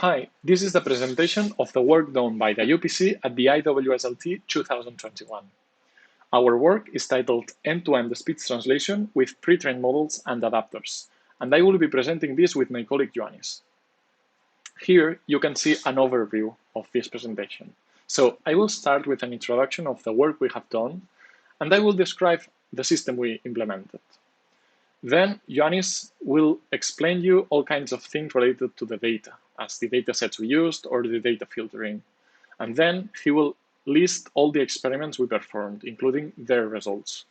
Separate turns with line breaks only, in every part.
Hi, this is the presentation of the work done by the UPC at the IWSLT 2021. Our work is titled End-to-End Speech Translation with Pre-trained Models and Adapters, and I will be presenting this with my colleague Ioannis. Here you can see an overview of this presentation. So I will start with an introduction of the work we have done, and I will describe the system we implemented. Then Ioannis will explain you all kinds of things related to the data, as the data sets we used or the data filtering. And then he will list all the experiments we performed, including their results.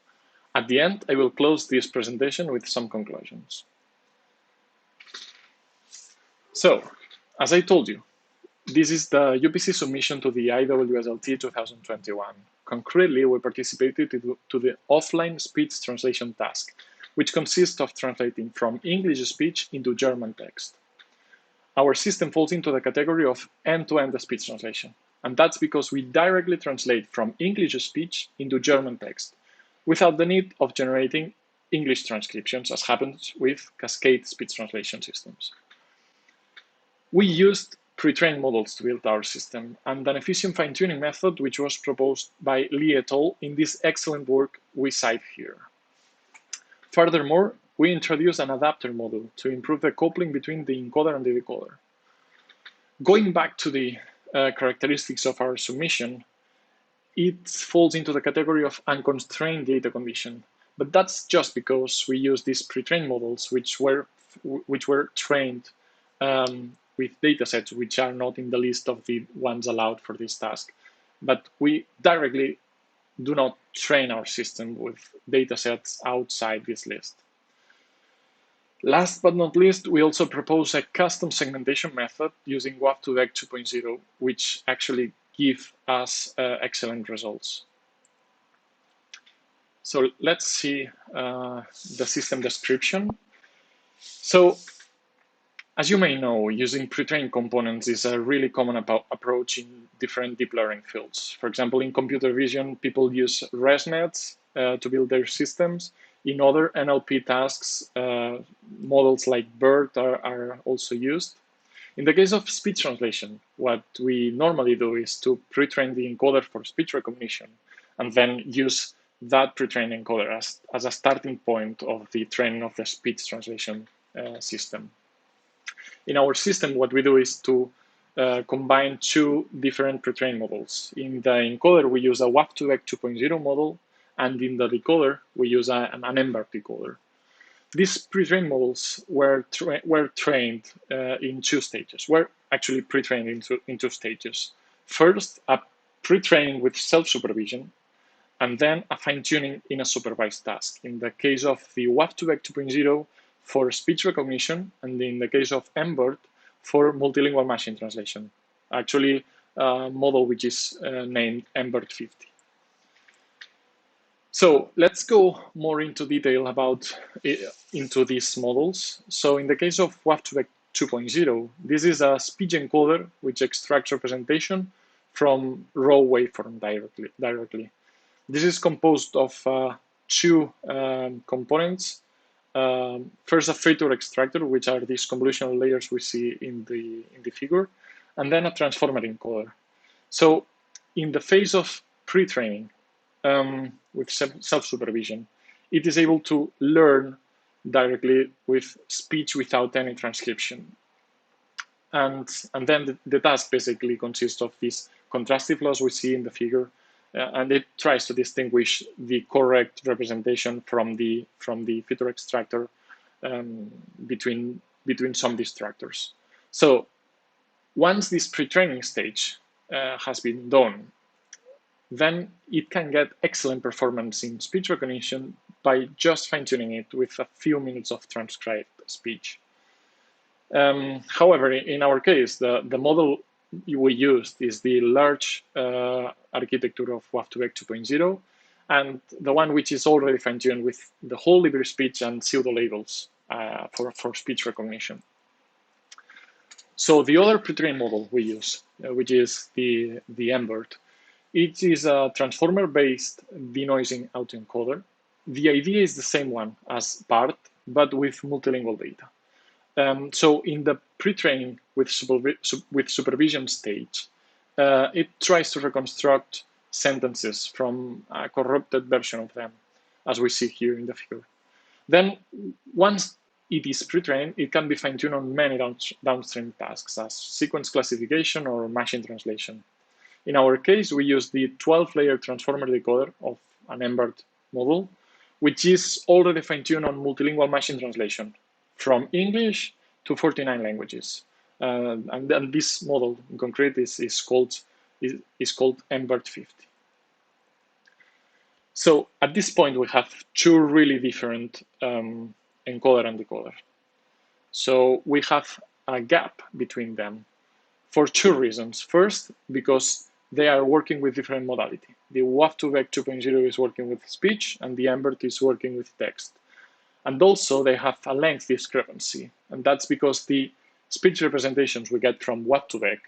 At the end, I will close this presentation with some conclusions. So, as I told you, this is the UPC submission to the IWSLT 2021. Concretely, we participated to the offline speech translation task, which consists of translating from English speech into German text. Our system falls into the category of end-to-end speech translation, and that's because we directly translate from English speech into German text, without the need of generating English transcriptions, as happens with cascade speech translation systems. We used pre-trained models to build our system, and an efficient fine-tuning method which was proposed by Lee et al. In this excellent work we cite here. Furthermore, we introduced an adapter model to improve the coupling between the encoder and the decoder. Going back to the characteristics of our submission, it falls into the category of unconstrained data condition, but that's just because we use these pre-trained models which were trained with datasets which are not in the list of the ones allowed for this task. But we directly do not train our system with datasets outside this list. Last but not least, we also propose a custom segmentation method using WAV2VEC 2.0, which actually give us excellent results. So let's see the system description. So, as you may know, using pre-trained components is a really common approach in different deep learning fields. For example, in computer vision, people use ResNets to build their systems. In other NLP tasks, models like BERT are also used. In the case of speech translation, what we normally do is to pre-train the encoder for speech recognition and then use that pre-trained encoder as a starting point of the training of the speech translation system. In our system, what we do is to combine two different pre-trained models. In the encoder, we use a WAV2VEC 2.0 model, and in the decoder, we use an embedded decoder. These pre-trained models were trained in two stages, were actually pre-trained in two stages. First, a pre-training with self-supervision, and then a fine-tuning in a supervised task. In the case of the WAV2VEC 2.0, for speech recognition, and in the case of MBERT, for multilingual machine translation. Actually, a model which is named MBERT 50. So let's go more into detail into these models. So in the case of WAV2VEC 2.0, this is a speech encoder which extracts representation from raw waveform directly. This is composed of two components. First, a feature extractor, which are these convolutional layers we see in the figure, and then a transformer encoder. So in the phase of pre-training with self-supervision, it is able to learn directly with speech without any transcription. And then the task basically consists of these contrastive laws we see in the figure, and it tries to distinguish the correct representation from the feature extractor between some distractors. So once this pre-training stage has been done, then it can get excellent performance in speech recognition by just fine-tuning it with a few minutes of transcribed speech. However, in our case, the model we used is the large architecture of WAV2VEC 2.0, and the one which is already fine-tuned with the whole libre speech and pseudo-labels for speech recognition. So the other pre-trained model we use, which is the MBERT, it is a transformer-based denoising autoencoder. The idea is the same one as BART, but with multilingual data. So in the pre-training with supervision stage, it tries to reconstruct sentences from a corrupted version of them, as we see here in the figure. Then, once it is pre-trained, it can be fine-tuned on many downstream tasks, as sequence classification or machine translation. In our case, we use the 12-layer transformer decoder of an embedded model, which is already fine-tuned on multilingual machine translation from English to 49 languages. And this model in concrete is called Embed 50. So at this point, we have two really different encoder and decoder. So we have a gap between them for two reasons. First, because they are working with different modality. The WAV2VEC 2.0 is working with speech, and the Embed is working with text. And also, they have a length discrepancy, and that's because the speech representations we get from WAV2VEC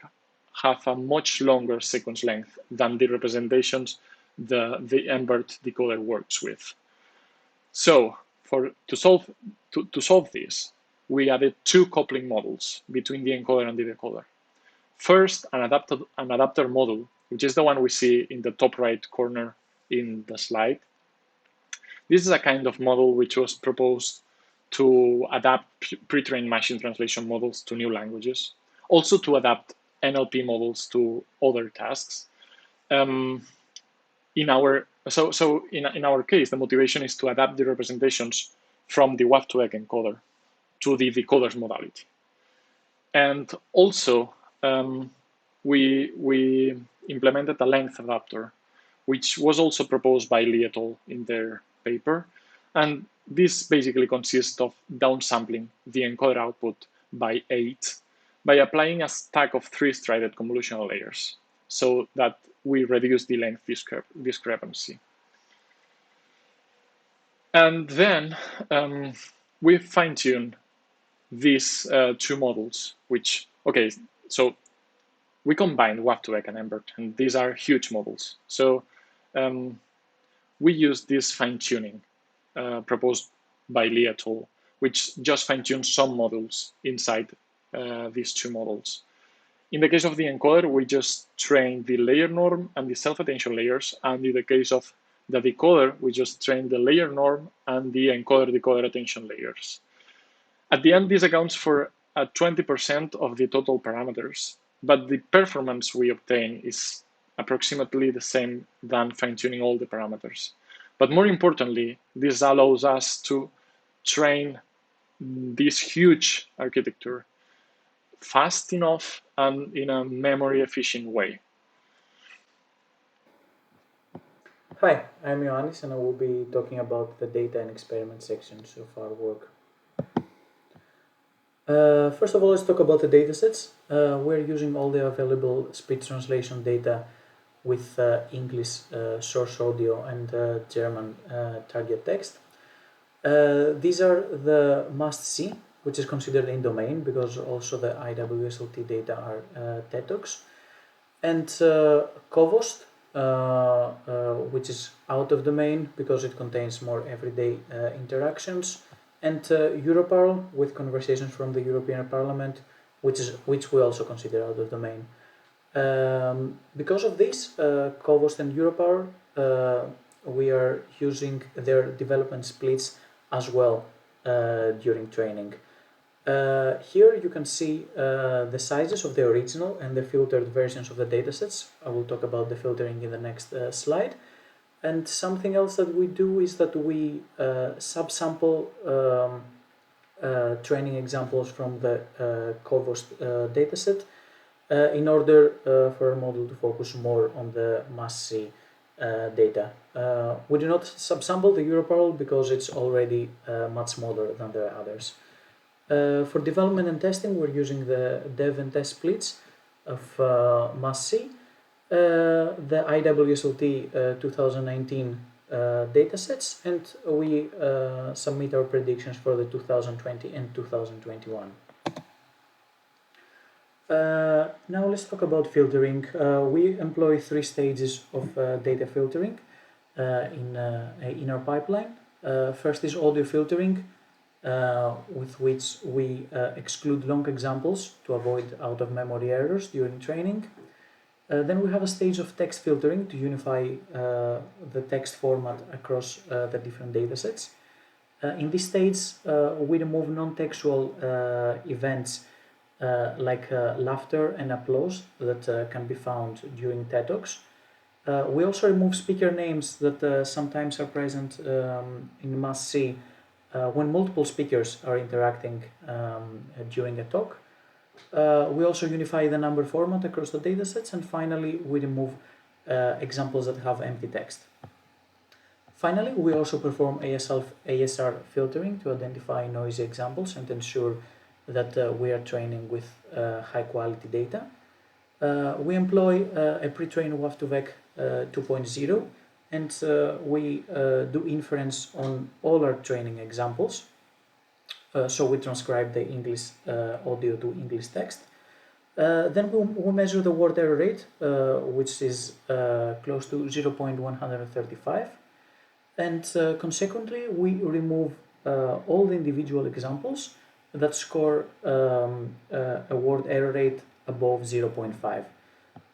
have a much longer sequence length than the representations the Embed decoder works with. So, to solve this, we added two coupling models between the encoder and the decoder. First, an adapter model, which is the one we see in the top right corner in the slide. This is a kind of model which was proposed to adapt pre-trained machine translation models to new languages, also to adapt NLP models to other tasks. In our case, the motivation is to adapt the representations from the WAV2VEC encoder to the decoder's modality. And also, we implemented a length adapter, which was also proposed by Lee et al. In their paper. And this basically consists of downsampling the encoder output by 8 by applying a stack of 3 strided convolutional layers so that we reduce the length discrepancy. And then we fine-tune these two models, which, okay, so we combined WAV2VEC and Embed, and these are huge models. So we use this fine-tuning proposed by Lee et al., which just fine-tunes some models inside these two models. In the case of the encoder, we just train the layer norm and the self-attention layers, and in the case of the decoder, we just train the layer norm and the encoder-decoder attention layers. At the end, this accounts for 20% of the total parameters, but the performance we obtain is approximately the same than fine-tuning all the parameters. But more importantly, this allows us to train this huge architecture fast enough and in a memory efficient way.
Hi, I'm Ioannis and I will be talking about the data and experiment sections of our work. First of all, let's talk about the datasets. We're using all the available speech translation data with English source audio and German target text. These are the must-see, which is considered in domain because also the IWSLT data are TEDx, and COVOST, which is out of domain because it contains more everyday interactions, and Europarl with conversations from the European Parliament, which we also consider out of domain. Because of this, COVOST and Europarl, we are using their development splits as well during training. Here you can see the sizes of the original and the filtered versions of the datasets. I will talk about the filtering in the next slide. And something else that we do is that we subsample training examples from the COVOST dataset in order for our model to focus more on the must-see data. We do not subsample the Europarl because it's already much smaller than the others. For development and testing, we're using the dev and test splits of must-see, the IWSLT 2019 datasets, and we submit our predictions for the 2020 and 2021. Now let's talk about filtering. We employ 3 stages of data filtering in our pipeline. First is audio filtering. with which we exclude long examples to avoid out-of-memory errors during training. Then we have a stage of text filtering to unify the text format across the different datasets. In this stage, we remove non-textual events like laughter and applause that can be found during TED Talks. We also remove speaker names that sometimes are present in Mass C when multiple speakers are interacting during a talk. We also unify the number format across the datasets, and finally we remove examples that have empty text. Finally, we also perform ASR filtering to identify noisy examples and ensure that we are training with high quality data. We employ a pre-trained WAF2VEC 2.0, and we do inference on all our training examples. So we transcribe the English audio to English text. Then we measure the word error rate, which is close to 0.135. And consequently, we remove all the individual examples that score a word error rate above 0.5.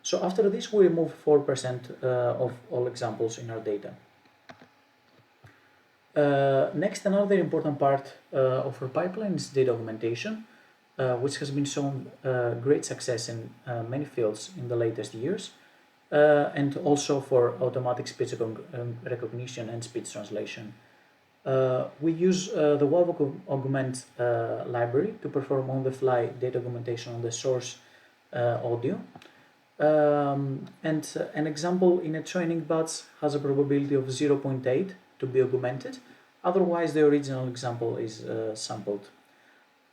So after this, we remove 4% of all examples in our data. Next, another important part of our pipeline is data augmentation, which has been shown great success in many fields in the latest years, and also for automatic speech recognition and speech translation. We use the WAV Augment library to perform on-the-fly data augmentation on the source audio. And an example in a training batch has a probability of 0.8 to be augmented. Otherwise, the original example is sampled.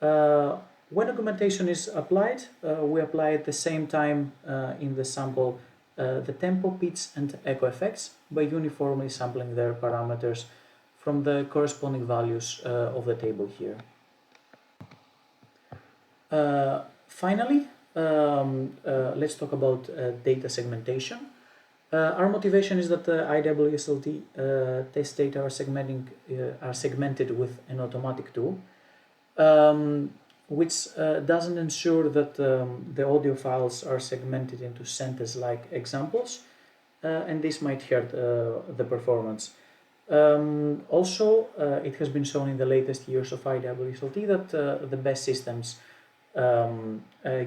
When augmentation is applied, we apply at the same time in the sample the tempo, pitch, and echo effects by uniformly sampling their parameters from the corresponding values of the table here. Finally, let's talk about data segmentation. Our motivation is that the IWSLT test data are segmented with an automatic tool, which doesn't ensure that the audio files are segmented into sentence-like examples, and this might hurt the performance. Also, it has been shown in the latest years of IWSLT that the best systems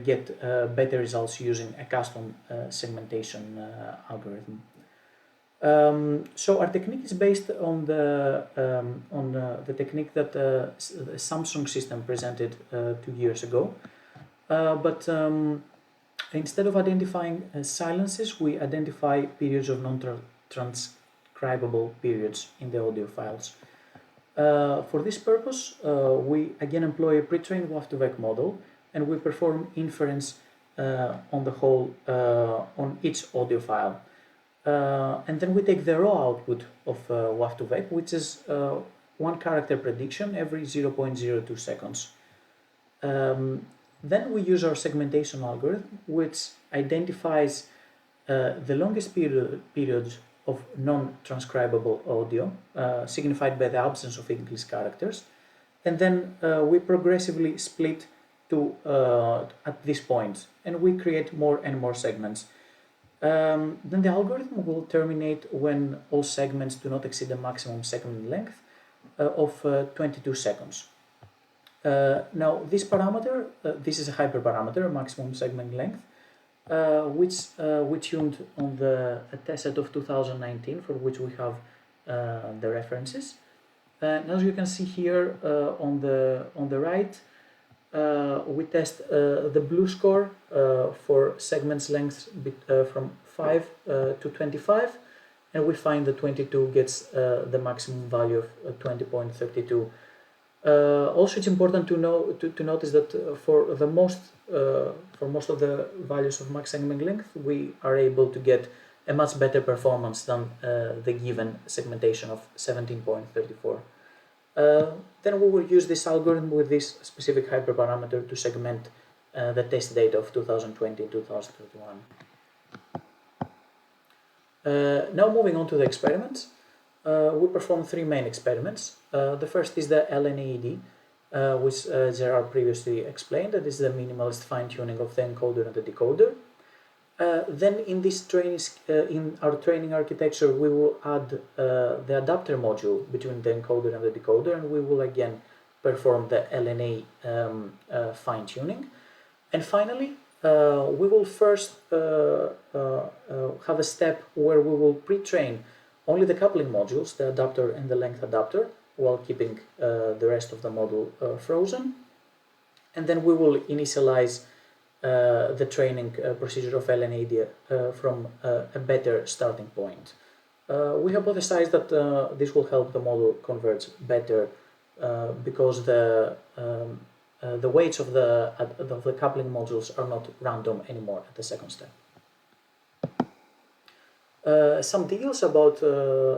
get better results using a custom segmentation algorithm. So our technique is based on the technique that the Samsung system presented 2 years ago, but instead of identifying silences, we identify periods of non-transcribable periods in the audio files. For this purpose, we again employ a pre-trained WAV2VEC model, and we perform inference on the whole on each audio file. And then we take the raw output of WAV2VEC, which is 1 character prediction every 0.02 seconds. Then we use our segmentation algorithm, which identifies the longest periods of non-transcribable audio, signified by the absence of English characters, and then we progressively split to at this point, and we create more and more segments. Then the algorithm will terminate when all segments do not exceed the maximum segment length of 22 seconds. Now this parameter, this is a hyperparameter, maximum segment length, which we tuned on the test set of 2019, for which we have the references. And as you can see here on the right, we test the blue score for segments lengths from 5 to 25, and we find that 22 gets the maximum value of 20.32. Also, it's important to notice that for most of the values of max segment length, we are able to get a much better performance than the given segmentation of 17.34. Then we will use this algorithm with this specific hyperparameter to segment the test data of 2020 and 2021. Now moving on to the experiments. We perform 3 main experiments. The first is the LNAED, which Gerard previously explained. That is the minimalist fine-tuning of the encoder and the decoder. Then in our training architecture, we will add the adapter module between the encoder and the decoder, and we will again perform the LNA fine-tuning. And finally, we will first have a step where we will pre-train only the coupling modules, the adapter and the length adapter, while keeping the rest of the model frozen. And then we will initialize the training procedure of LNAD from a better starting point. We hypothesize that this will help the model converge better because the weights of the coupling modules are not random anymore at the second step. Some details about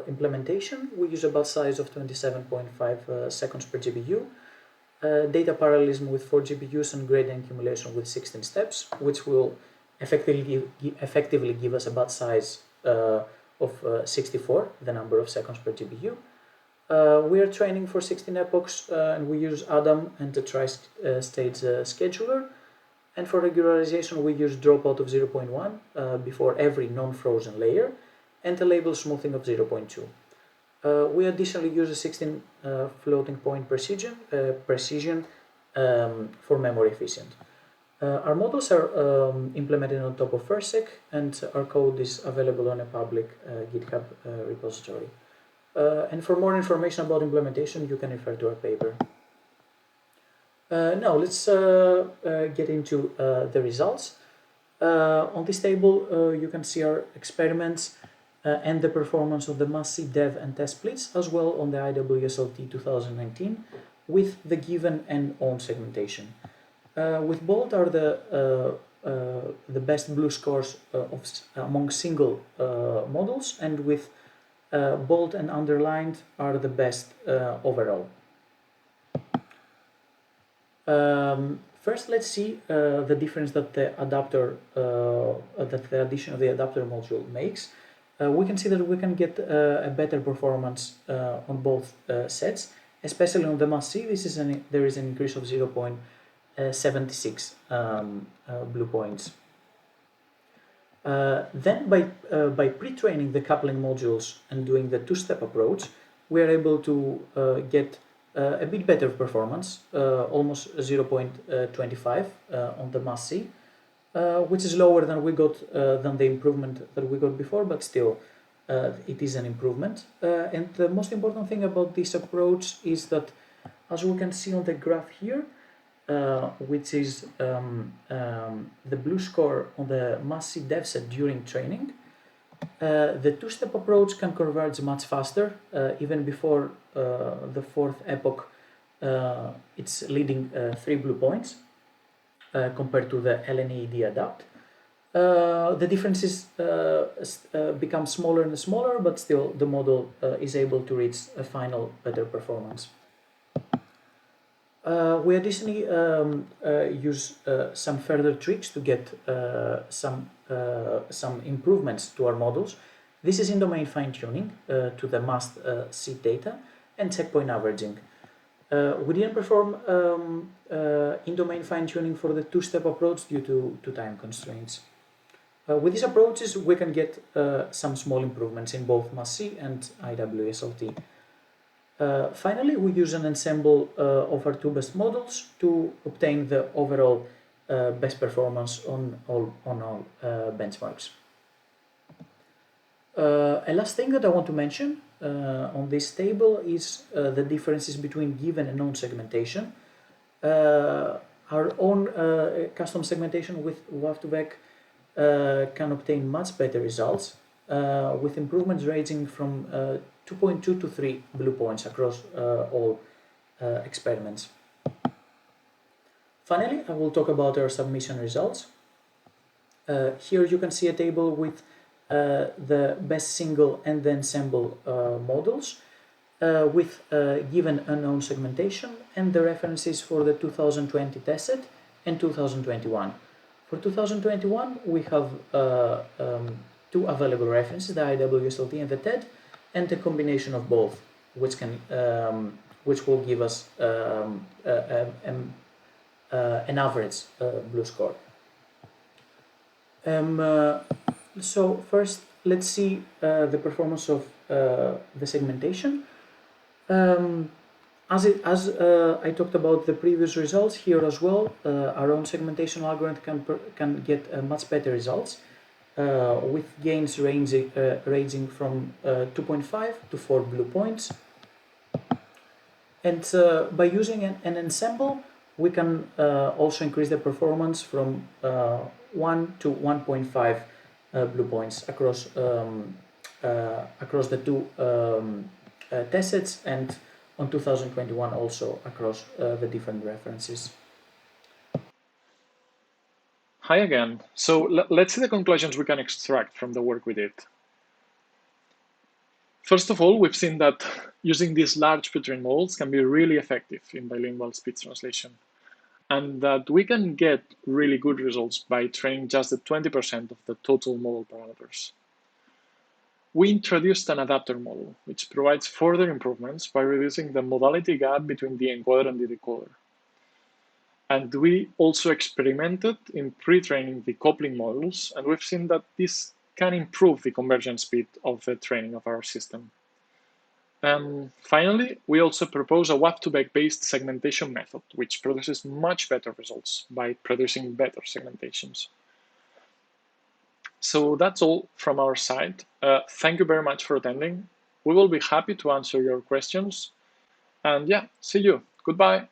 implementation. We use a bus size of 27.5 seconds per GPU. Data parallelism with 4 GPUs and gradient accumulation with 16 steps, which will effectively give us a bus size of 64, the number of seconds per GPU. We are training for 16 epochs and we use Adam and the tri-stage scheduler. And for regularization, we use dropout of 0.1 before every non-frozen layer and a label smoothing of 0.2. We additionally use a 16 floating point precision for memory efficient. Our models are implemented on top of FirstSec, and our code is available on a public GitHub repository. And for more information about implementation, you can refer to our paper. Now let's get into the results. On this table, you can see our experiments and the performance of the MAS-C dev and test splits, as well on the IWSLT 2019 with the given and own segmentation. With bold are the best blue scores among single models, and with bold and underlined are the best overall. First, let's see the difference that the adapter, that the addition of the adapter module makes. We can see that we can get a better performance on both sets, especially on the MAS-C. There is an increase of 0.76 blue points. Then by pre-training the coupling modules and doing the two-step approach, we are able to get a bit better performance, almost 0.25 on the MAS-C, which is lower than we got than the improvement that we got before, but still it is an improvement. And the most important thing about this approach is that, as we can see on the graph here, which is the blue score on the MAS-C dev set during training, the two-step approach can converge much faster, even before the fourth epoch. It's leading 3 blue points compared to the LNAD adapt. The differences become smaller and smaller, but still the model is able to reach a final better performance. We additionally use some further tricks to get some improvements to our models. This is in-domain fine-tuning to the MAS-C data and checkpoint averaging. We didn't perform in-domain fine-tuning for the two-step approach due to time constraints. With these approaches, we can get some small improvements in both MAS-C and IWSLT. Finally, we use an ensemble of our two best models to obtain the overall best performance on all benchmarks. A last thing that I want to mention on this table is the differences between given and known segmentation. Our own custom segmentation with WAF2VEC can obtain much better results, with improvements ranging from 2.2 to 3 blue points across all experiments. Finally, I will talk about our submission results. Here you can see a table with the best single and the ensemble models with given unknown segmentation and the references for the 2020 test set and 2021. For 2021, we have two available references, the IWSLT and the TED, and a combination of both, which can which will give us an average blue score. So first, let's see the performance of the segmentation. As I talked about the previous results here as well, our own segmentation algorithm can get much better results with gains ranging from 2.5 to 4 blue points. And by using an ensemble, we can also increase the performance from 1 to 1.5 blue points across the two test sets, and on 2021 also across the different references.
Hi again. So let's see the conclusions we can extract from the work we did. First of all, we've seen that using these large pre-trained models can be really effective in bilingual speech translation, and that we can get really good results by training just the 20% of the total model parameters. We introduced an adapter model, which provides further improvements by reducing the modality gap between the encoder and the decoder. And we also experimented in pre-training the coupling models, and we've seen that this can improve the conversion speed of the training of our system. Finally, we also propose a WAP2BEC based segmentation method, which produces much better results by producing better segmentations. So that's all from our side. Thank you very much for attending. We will be happy to answer your questions. And yeah, see you. Goodbye.